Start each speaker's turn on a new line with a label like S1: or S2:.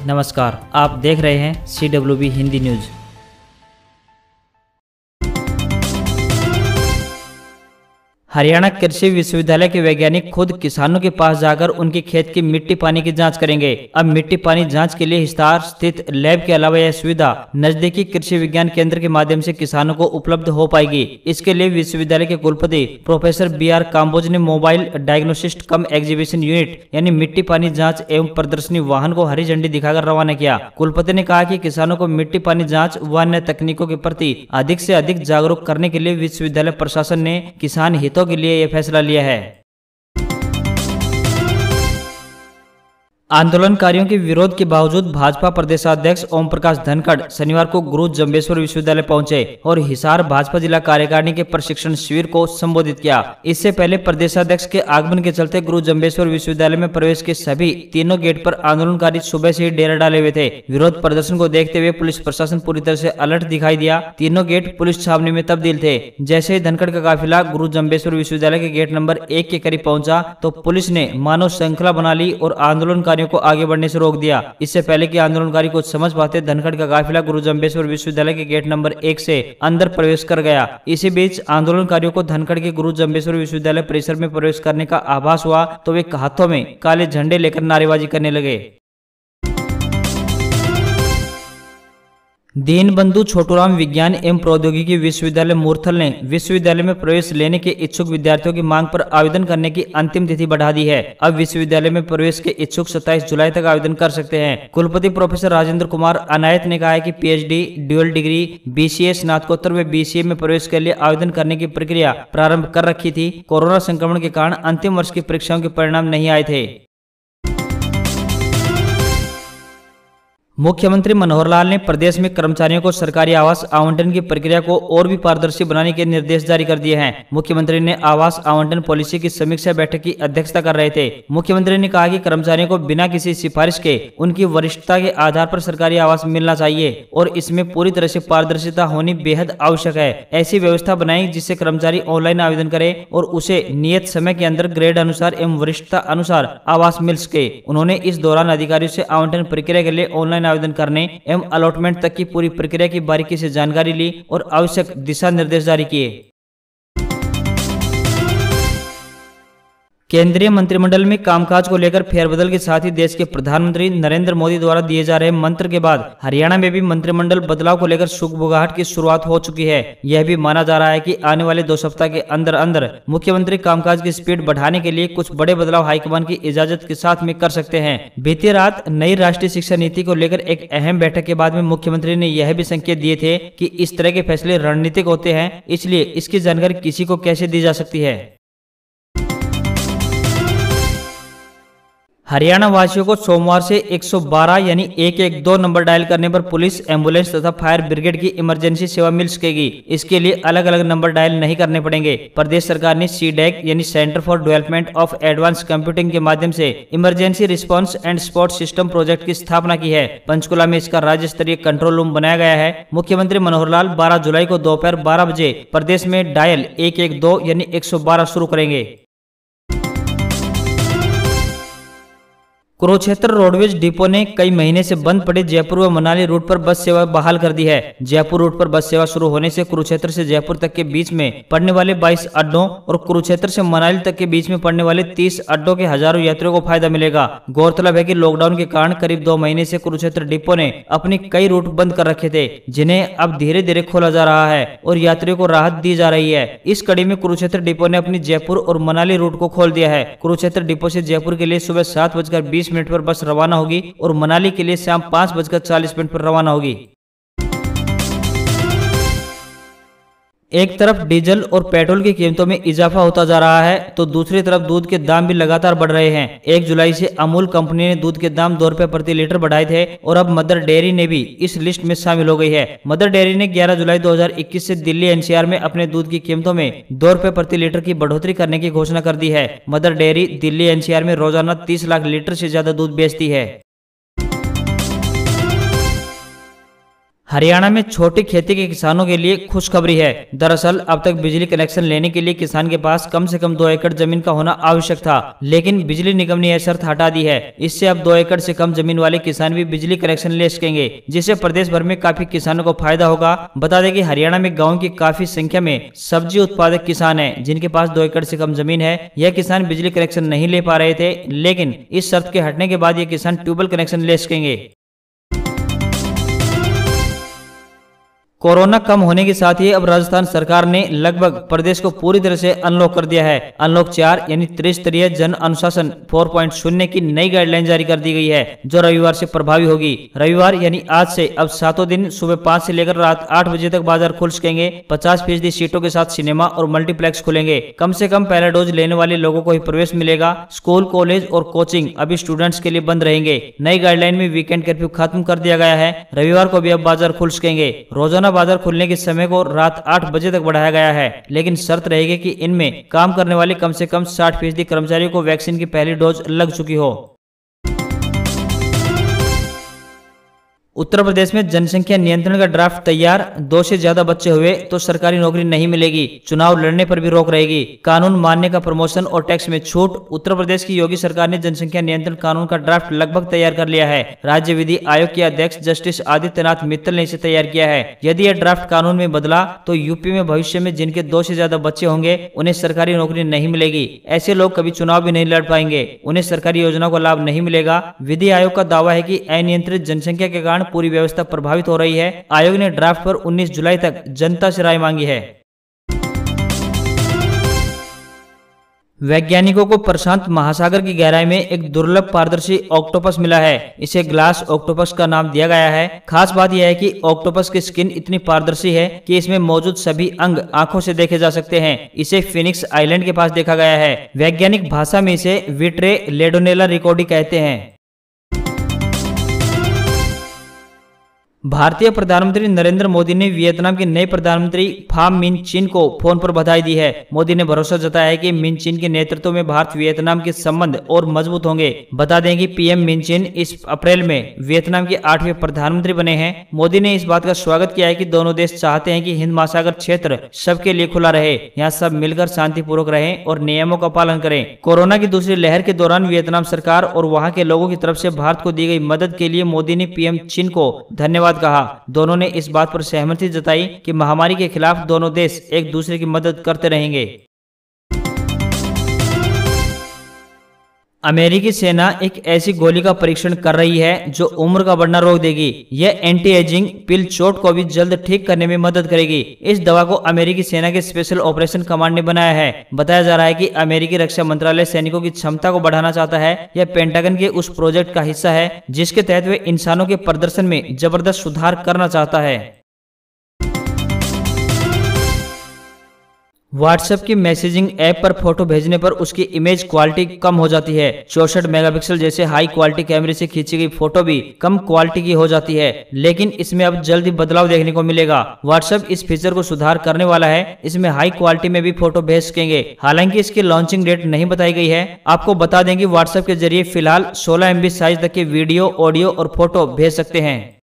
S1: नमस्कार, आप देख रहे हैं CWB हिंदी न्यूज। हरियाणा कृषि विश्वविद्यालय के वैज्ञानिक खुद किसानों के पास जाकर उनके खेत की मिट्टी पानी की जांच करेंगे। अब मिट्टी पानी जांच के लिए हिसार स्थित लैब के अलावा यह सुविधा नजदीकी कृषि विज्ञान केंद्र के माध्यम से किसानों को उपलब्ध हो पाएगी। इसके लिए विश्वविद्यालय के कुलपति प्रोफेसर BR काम्बोज ने मोबाइल डायग्नोस्टिक कम एग्जीबिशन यूनिट यानी मिट्टी पानी जाँच एवं प्रदर्शनी वाहन को हरी झंडी दिखाकर रवाना किया। कुलपति ने कहा कि किसानों को मिट्टी पानी जाँच व अन्य तकनीकों के प्रति अधिक से अधिक जागरूक करने के लिए विश्वविद्यालय प्रशासन ने किसान हितों के लिए यह फैसला लिया है। आंदोलनकारियों के विरोध के बावजूद भाजपा प्रदेशाध्यक्ष ओम प्रकाश धनखड़ शनिवार को गुरु जम्बेश्वर विश्वविद्यालय पहुंचे और हिसार भाजपा जिला कार्यकारिणी के प्रशिक्षण शिविर को संबोधित किया। इससे पहले प्रदेशाध्यक्ष के आगमन के चलते गुरु जम्बेश्वर विश्वविद्यालय में प्रवेश के सभी तीनों गेट पर आंदोलनकारी सुबह से ही डेरा डाले हुए थे। विरोध प्रदर्शन को देखते हुए पुलिस प्रशासन पूरी तरह से अलर्ट दिखाई दिया। तीनों गेट पुलिस छावनी में तब्दील थे। जैसे ही धनखड़ का काफिला गुरु जम्बेश्वर विश्वविद्यालय के गेट नंबर 1 के करीब पहुंचा तो पुलिस ने मानव श्रृंखला बना ली और आंदोलनकारियों को आगे बढ़ने से रोक दिया। इससे पहले कि आंदोलनकारी कुछ समझ पाते, धनखड़ का काफिला गुरु जम्बेश्वर विश्वविद्यालय के गेट नंबर 1 से अंदर प्रवेश कर गया। इसी बीच आंदोलनकारियों को धनखड़ के गुरु जम्बेश्वर विश्वविद्यालय परिसर में प्रवेश करने का आभास हुआ तो वे हाथों में काले झंडे लेकर नारेबाजी करने लगे। दीनबंधु छोटूराम विज्ञान एवं प्रौद्योगिकी विश्वविद्यालय मूर्थल ने विश्वविद्यालय में प्रवेश लेने के इच्छुक विद्यार्थियों की मांग पर आवेदन करने की अंतिम तिथि बढ़ा दी है। अब विश्वविद्यालय में प्रवेश के इच्छुक 27 जुलाई तक आवेदन कर सकते हैं। कुलपति प्रोफेसर राजेंद्र कुमार अनायत ने कहा है कि PhD, ड्यूअल डिग्री, BCA, स्नातकोत्तर व BCA में प्रवेश के लिए आवेदन करने की प्रक्रिया प्रारंभ कर रखी थी। कोरोना संक्रमण के कारण अंतिम वर्ष की परीक्षाओं के परिणाम नहीं आए थे। मुख्यमंत्री मनोहर लाल ने प्रदेश में कर्मचारियों को सरकारी आवास आवंटन की प्रक्रिया को और भी पारदर्शी बनाने के निर्देश जारी कर दिए हैं। मुख्यमंत्री ने आवास आवंटन पॉलिसी की समीक्षा बैठक की अध्यक्षता कर रहे थे। मुख्यमंत्री ने कहा कि कर्मचारियों को बिना किसी सिफारिश के उनकी वरिष्ठता के आधार पर सरकारी आवास मिलना चाहिए और इसमें पूरी तरह से पारदर्शिता होनी बेहद आवश्यक है। ऐसी व्यवस्था बनाई जिससे कर्मचारी ऑनलाइन आवेदन करे और उसे नियत समय के अंदर ग्रेड अनुसार एवं वरिष्ठता अनुसार आवास मिल सके। उन्होंने इस दौरान अधिकारियों से आवंटन प्रक्रिया के लिए ऑनलाइन आवेदन करने एवं अलॉटमेंट तक की पूरी प्रक्रिया की बारीकी से जानकारी ली और आवश्यक दिशा निर्देश जारी किए। केंद्रीय मंत्रिमंडल में कामकाज को लेकर फेरबदल के साथ ही देश के प्रधानमंत्री नरेंद्र मोदी द्वारा दिए जा रहे मंत्र के बाद हरियाणा में भी मंत्रिमंडल बदलाव को लेकर सुगबुगाहट की शुरुआत हो चुकी है। यह भी माना जा रहा है कि आने वाले 2 सप्ताह के अंदर अंदर मुख्यमंत्री कामकाज की स्पीड बढ़ाने के लिए कुछ बड़े बदलाव हाईकमान की इजाजत के साथ में कर सकते हैं। बीती रात नई राष्ट्रीय शिक्षा नीति को लेकर एक अहम बैठक के बाद में मुख्यमंत्री ने यह भी संकेत दिए थे कि इस तरह के फैसले रणनीतिक होते हैं, इसलिए इसकी जानकारी किसी को कैसे दी जा सकती है। हरियाणा वासियों को सोमवार से 112 यानी 112 नंबर डायल करने पर पुलिस, एम्बुलेंस तथा फायर ब्रिगेड की इमरजेंसी सेवा मिल सकेगी। इसके लिए अलग अलग नंबर डायल नहीं करने पड़ेंगे। प्रदेश सरकार ने CDEC यानी centre for development of advance computing के माध्यम से emergency response and support system project की स्थापना की है। पंचकुला में इसका राज्य स्तरीय कंट्रोल रूम बनाया गया है। मुख्यमंत्री मनोहर लाल 12 जुलाई को दोपहर 12 बजे प्रदेश में डायल 112 यानी 112 शुरू करेंगे। कुरुक्षेत्र रोडवेज डिपो ने कई महीने से बंद पड़े जयपुर व मनाली रूट पर बस सेवा बहाल कर दी है। जयपुर रूट पर बस सेवा शुरू होने से कुरुक्षेत्र से जयपुर तक के बीच में पड़ने वाले 22 अड्डों और कुरुक्षेत्र से मनाली तक के बीच में पड़ने वाले 30 अड्डों के हजारों यात्रियों को फायदा मिलेगा। गौरतलब है कि लॉकडाउन के कारण करीब 2 महीने से कुरुक्षेत्र डिपो ने अपनी कई रूट बंद कर रखे थे, जिन्हें अब धीरे धीरे खोला जा रहा है और यात्रियों को राहत दी जा रही है। इस कड़ी में कुरुक्षेत्र डिपो ने अपनी जयपुर और मनाली रूट को खोल दिया है। कुरुक्षेत्र डिपो से जयपुर के लिए सुबह 7:20 मिनट पर बस रवाना होगी और मनाली के लिए शाम 5:40 पर रवाना होगी। एक तरफ डीजल और पेट्रोल की कीमतों में इजाफा होता जा रहा है तो दूसरी तरफ दूध के दाम भी लगातार बढ़ रहे हैं। 1 जुलाई से अमूल कंपनी ने दूध के दाम 2 रुपए प्रति लीटर बढ़ाए थे और अब मदर डेयरी ने भी इस लिस्ट में शामिल हो गई है। मदर डेयरी ने 11 जुलाई 2021 से दिल्ली NCR में अपने दूध की कीमतों में 2 रुपए प्रति लीटर की बढ़ोतरी करने की घोषणा कर दी है। मदर डेयरी दिल्ली NCR में रोजाना 30 लाख लीटर से ज्यादा दूध बेचती है। हरियाणा में छोटी खेती के किसानों के लिए खुशखबरी है। दरअसल अब तक बिजली कनेक्शन लेने के लिए किसान के पास कम से कम 2 एकड़ जमीन का होना आवश्यक था, लेकिन बिजली निगम ने यह शर्त हटा दी है। इससे अब 2 एकड़ से कम जमीन वाले किसान भी बिजली कनेक्शन ले सकेंगे, जिससे प्रदेश भर में काफी किसानों को फायदा होगा। बता दें कि हरियाणा में गाँव की काफी संख्या में सब्जी उत्पादक किसान है, जिनके पास 2 एकड़ से कम जमीन है। यह किसान बिजली कनेक्शन नहीं ले पा रहे थे, लेकिन इस शर्त के हटने के बाद ये किसान ट्यूबवेल कनेक्शन ले सकेंगे। कोरोना कम होने के साथ ही अब राजस्थान सरकार ने लगभग प्रदेश को पूरी तरह से अनलॉक कर दिया है। अनलॉक 4 यानी त्रिस्तरीय जन अनुशासन 4.0 की नई गाइडलाइन जारी कर दी गई है, जो रविवार से प्रभावी होगी। रविवार यानी आज से अब 7 दिन सुबह 5 से लेकर रात 8 बजे तक बाजार खुल सकेंगे। 50% सीटों के साथ सिनेमा और मल्टीप्लेक्स खुलेंगे। कम से कम पहला डोज लेने वाले लोगों को ही प्रवेश मिलेगा। स्कूल, कॉलेज और कोचिंग अभी स्टूडेंट्स के लिए बंद रहेंगे। नई गाइडलाइन में वीकेंड कर्फ्यू खत्म कर दिया गया है। रविवार को भी अब बाजार खुल सकेंगे। रोजाना बाजार खुलने के समय को रात 8 बजे तक बढ़ाया गया है, लेकिन शर्त रहेगी कि इनमें काम करने वाले कम से कम 60% कर्मचारियों को वैक्सीन की पहली डोज लग चुकी हो। उत्तर प्रदेश में जनसंख्या नियंत्रण का ड्राफ्ट तैयार। 2 से ज्यादा बच्चे हुए तो सरकारी नौकरी नहीं मिलेगी। चुनाव लड़ने पर भी रोक रहेगी। कानून मानने का प्रमोशन और टैक्स में छूट। उत्तर प्रदेश की योगी सरकार ने जनसंख्या नियंत्रण कानून का ड्राफ्ट लगभग तैयार कर लिया है। राज्य विधि आयोग के अध्यक्ष जस्टिस आदित्यनाथ मित्तल ने इसे तैयार किया है। यदि यह ड्राफ्ट कानून में बदला तो यूपी में भविष्य में जिनके 2 से ज्यादा बच्चे होंगे उन्हें सरकारी नौकरी नहीं मिलेगी। ऐसे लोग कभी चुनाव भी नहीं लड़ पाएंगे। उन्हें सरकारी योजनाओं का लाभ नहीं मिलेगा। विधि आयोग का दावा है कि अनियंत्रित जनसंख्या के कारण पूरी व्यवस्था प्रभावित हो रही है। आयोग ने ड्राफ्ट पर 19 जुलाई तक जनता से राय मांगी है। वैज्ञानिकों को प्रशांत महासागर की गहराई में एक दुर्लभ पारदर्शी ऑक्टोपस मिला है। इसे ग्लास ऑक्टोपस का नाम दिया गया है। खास बात यह है कि ऑक्टोपस की स्किन इतनी पारदर्शी है कि इसमें मौजूद सभी अंग आंखों से देखे जा सकते हैं। इसे फिनिक्स आइलैंड के पास देखा गया है। वैज्ञानिक भाषा में इसे विट्रे लेडोनेला रिकॉर्डी कहते हैं। भारतीय प्रधानमंत्री नरेंद्र मोदी ने वियतनाम के नए प्रधानमंत्री फाम मिन चिन को फोन पर बधाई दी है। मोदी ने भरोसा जताया है कि मिन चिन के नेतृत्व में भारत वियतनाम के संबंध और मजबूत होंगे। बता दें कि पीएम मिन चिन इस अप्रैल में वियतनाम के 8वें प्रधानमंत्री बने हैं। मोदी ने इस बात का स्वागत किया है कि दोनों देश चाहते हैं कि हिंद महासागर क्षेत्र सबके लिए खुला रहे, यहाँ सब मिलकर शांतिपूर्वक रहें और नियमों का पालन करें। कोरोना की दूसरी लहर के दौरान वियतनाम सरकार और वहाँ के लोगों की तरफ से भारत को दी गई मदद के लिए मोदी ने पीएम चिन को धन्यवाद कहा। दोनों ने इस बात पर सहमति जताई कि महामारी के खिलाफ दोनों देश एक दूसरे की मदद करते रहेंगे। अमेरिकी सेना एक ऐसी गोली का परीक्षण कर रही है जो उम्र का बढ़ना रोक देगी। यह एंटी एजिंग पिल चोट को भी जल्द ठीक करने में मदद करेगी। इस दवा को अमेरिकी सेना के स्पेशल ऑपरेशन कमांड ने बनाया है। बताया जा रहा है कि अमेरिकी रक्षा मंत्रालय सैनिकों की क्षमता को बढ़ाना चाहता है। यह पेंटागन के उस प्रोजेक्ट का हिस्सा है जिसके तहत वे इंसानों के प्रदर्शन में जबरदस्त सुधार करना चाहता है। व्हाट्सएप की मैसेजिंग ऐप पर फोटो भेजने पर उसकी इमेज क्वालिटी कम हो जाती है। 64 मेगापिक्सल जैसे हाई क्वालिटी कैमरे से खींची गई फोटो भी कम क्वालिटी की हो जाती है, लेकिन इसमें अब जल्दी बदलाव देखने को मिलेगा। व्हाट्सएप इस फीचर को सुधार करने वाला है। इसमें हाई क्वालिटी में भी फोटो भेज सकेंगे। हालांकि इसकी लॉन्चिंग डेट नहीं बताई गई है। आपको बता दें कि व्हाट्सएप के जरिए फिलहाल 16 MB साइज तक के वीडियो, ऑडियो और फोटो भेज सकते हैं।